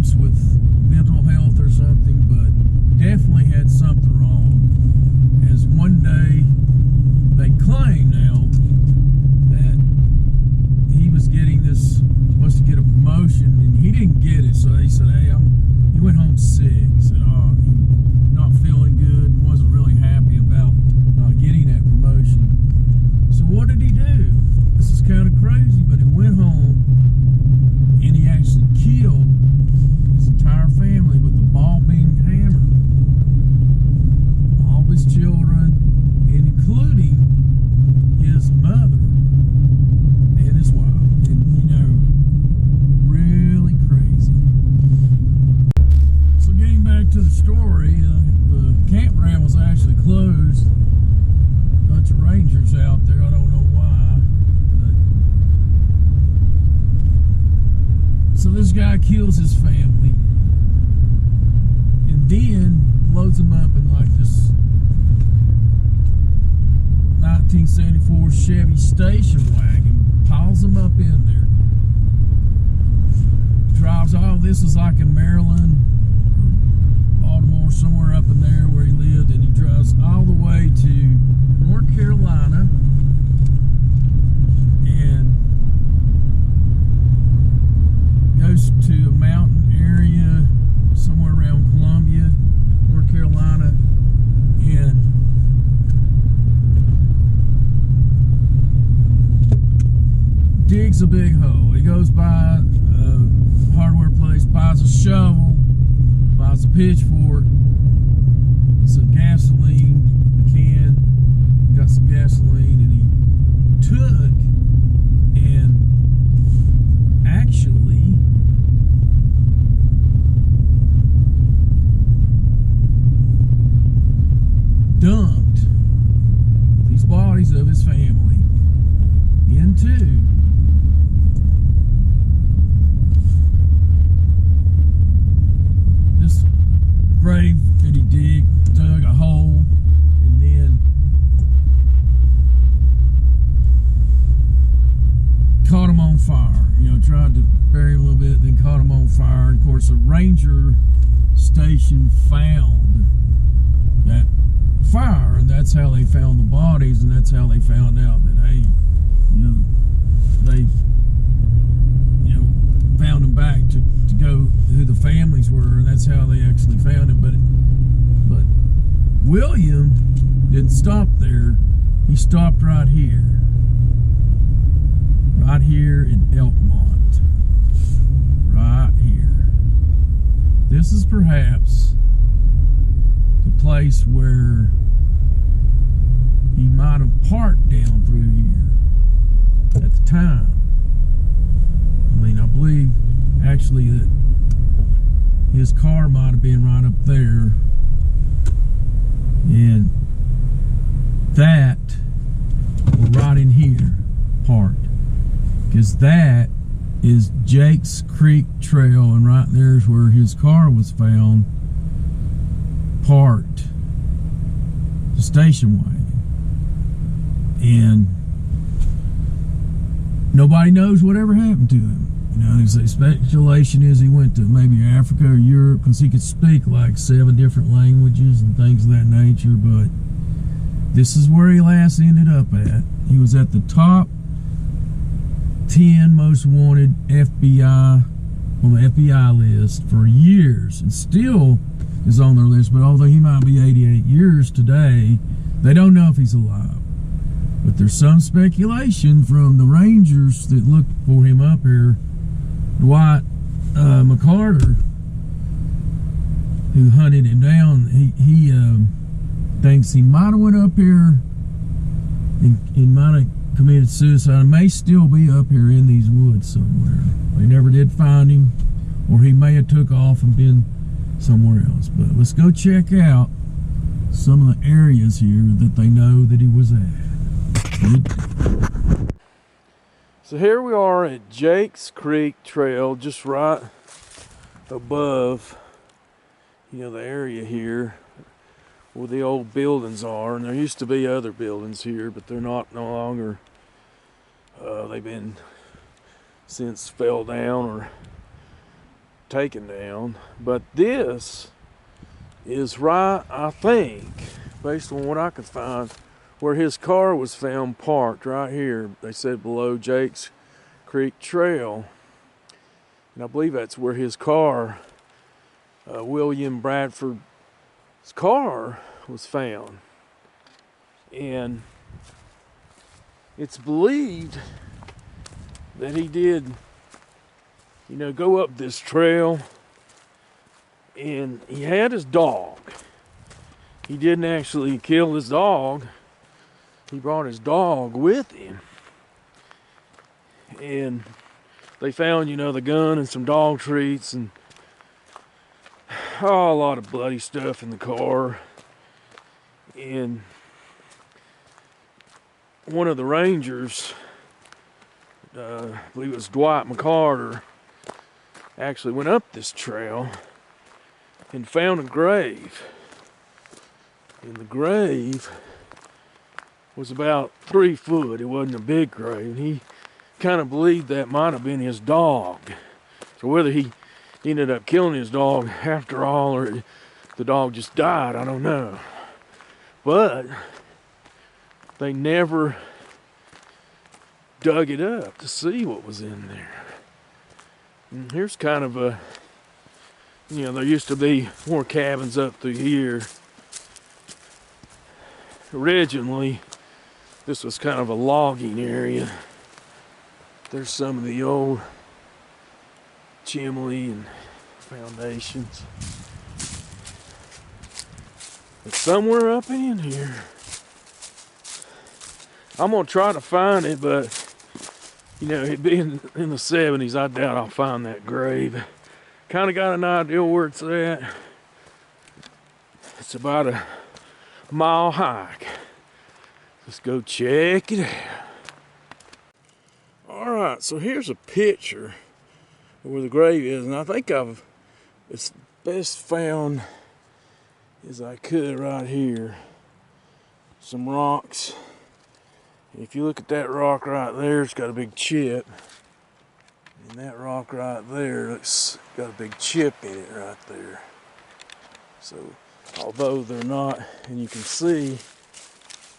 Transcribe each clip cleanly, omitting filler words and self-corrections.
problems with mental health or something, but definitely had something wrong. As one day, they claim now that he was supposed to get a promotion, and he didn't get it. So he said, hey, he went home sick. Said, oh, he not feeling good and wasn't really happy about not getting that promotion. So what did he do? This is kind of crazy, but he went home and he actually killed his entire family with a ball-bearing hammer. All of his children, including his mother and his wife. And, really crazy. So getting back to the story, the campground was actually closed. A bunch of rangers out there, I don't know why. So this guy kills his family and then loads them up in like this 1974 Chevy station wagon, piles them up in there, drives all this is like in Maryland, Baltimore, somewhere up in there where he lived, and he drives all the way to North Carolina and goes to a mountain area somewhere around Columbia, North Carolina, and digs a big hole. He goes by a hardware place, buys a shovel, buys a pitchfork, some gasoline, a can, got some gasoline, and he took and actually dumped these bodies of his family into this grave that he dug a hole, and then caught him on fire. Tried to bury him a little bit, then caught him on fire. Of course, a ranger station found that fire, and that's how they found the bodies, and that's how they found out that, hey, they found them back to go who the families were, and that's how they actually found it. But William didn't stop there. He stopped right here in Elkmont, right here. This is perhaps the place where he might have parked down through here at the time. I believe actually that his car might have been right up there, and that, or right in here, parked, because that is Jake's Creek Trail, and right there's where his car was found, parked, the station wagon. And nobody knows whatever happened to him. The speculation is he went to maybe Africa or Europe, because he could speak like 7 different languages and things of that nature. But this is where he last ended up at. He was at the top 10 most wanted FBI on the FBI list for years, and still is on their list. But although he might be 88 years today, they don't know if he's alive. But there's some speculation from the rangers that looked for him up here. Dwight McCarter, who hunted him down, he thinks he might have went up here and might have committed suicide. He may still be up here in these woods somewhere. They never did find him, or he may have took off and been somewhere else. But let's go check out some of the areas here that they know that he was at. So here we are at Jake's Creek Trail, just right above, the area here where the old buildings are. And there used to be other buildings here, but they're no longer. They've been since fell down or taken down. But this is right, I think, based on what I could find, where his car was found parked right here. They said below Jake's Creek Trail. And I believe that's where his car, William Bradford's car, was found. And it's believed that he did, go up this trail, and he had his dog. He didn't actually kill his dog. He brought his dog with him. And they found, the gun and some dog treats and a lot of bloody stuff in the car. And one of the rangers, I believe it was Dwight McCarter, actually went up this trail and found a grave. And the grave was about 3 foot. It wasn't a big grave. And he kind of believed that might have been his dog. So whether he ended up killing his dog after all, or the dog just died, I don't know. But they never dug it up to see what was in there. And here's kind of a, there used to be more cabins up through here. Originally, this was kind of a logging area. There's some of the old chimney and foundations. But somewhere up in here, I'm gonna try to find it, but it being in the 70s, I doubt I'll find that grave. Kind of got an idea where it's at. It's about a mile hike. Let's go check it out. Alright, so here's a picture of where the grave is, and I think it's best found as I could right here. Some rocks. If you look at that rock right there, it's got a big chip. And that rock right there, it's got a big chip in it right there. So, although they're not, and you can see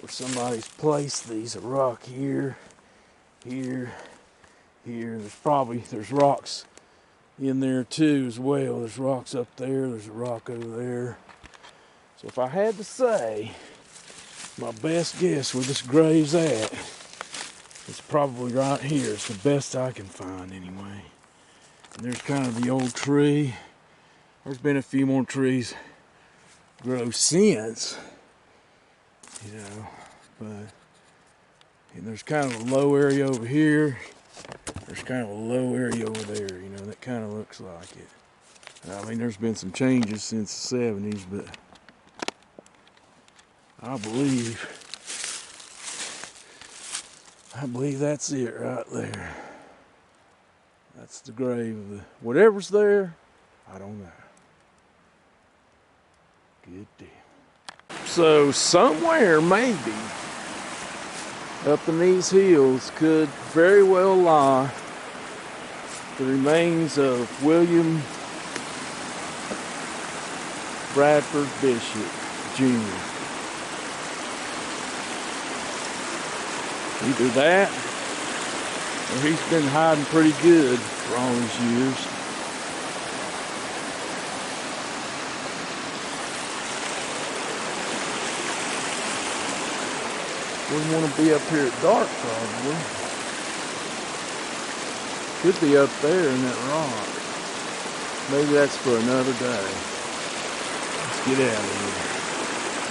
where somebody's placed these, a rock here, here, here. There's rocks in there too as well. There's rocks up there, there's a rock over there. So if I had to say, my best guess where this grave's at, it's probably right here. It's the best I can find anyway. And there's kind of the old tree. There's been a few more trees grow since, but and there's kind of a low area over here. There's kind of a low area over there, that kind of looks like it. I mean, there's been some changes since the 70s, but I believe that's it right there. That's the grave of whatever's there, I don't know. Good deal. So somewhere maybe up in these hills could very well lie the remains of William Bradford Bishop Jr. Either that, or he's been hiding pretty good for all these years. Wouldn't want to be up here at dark, probably. Could be up there in that rock. Maybe that's for another day. Let's get out of here.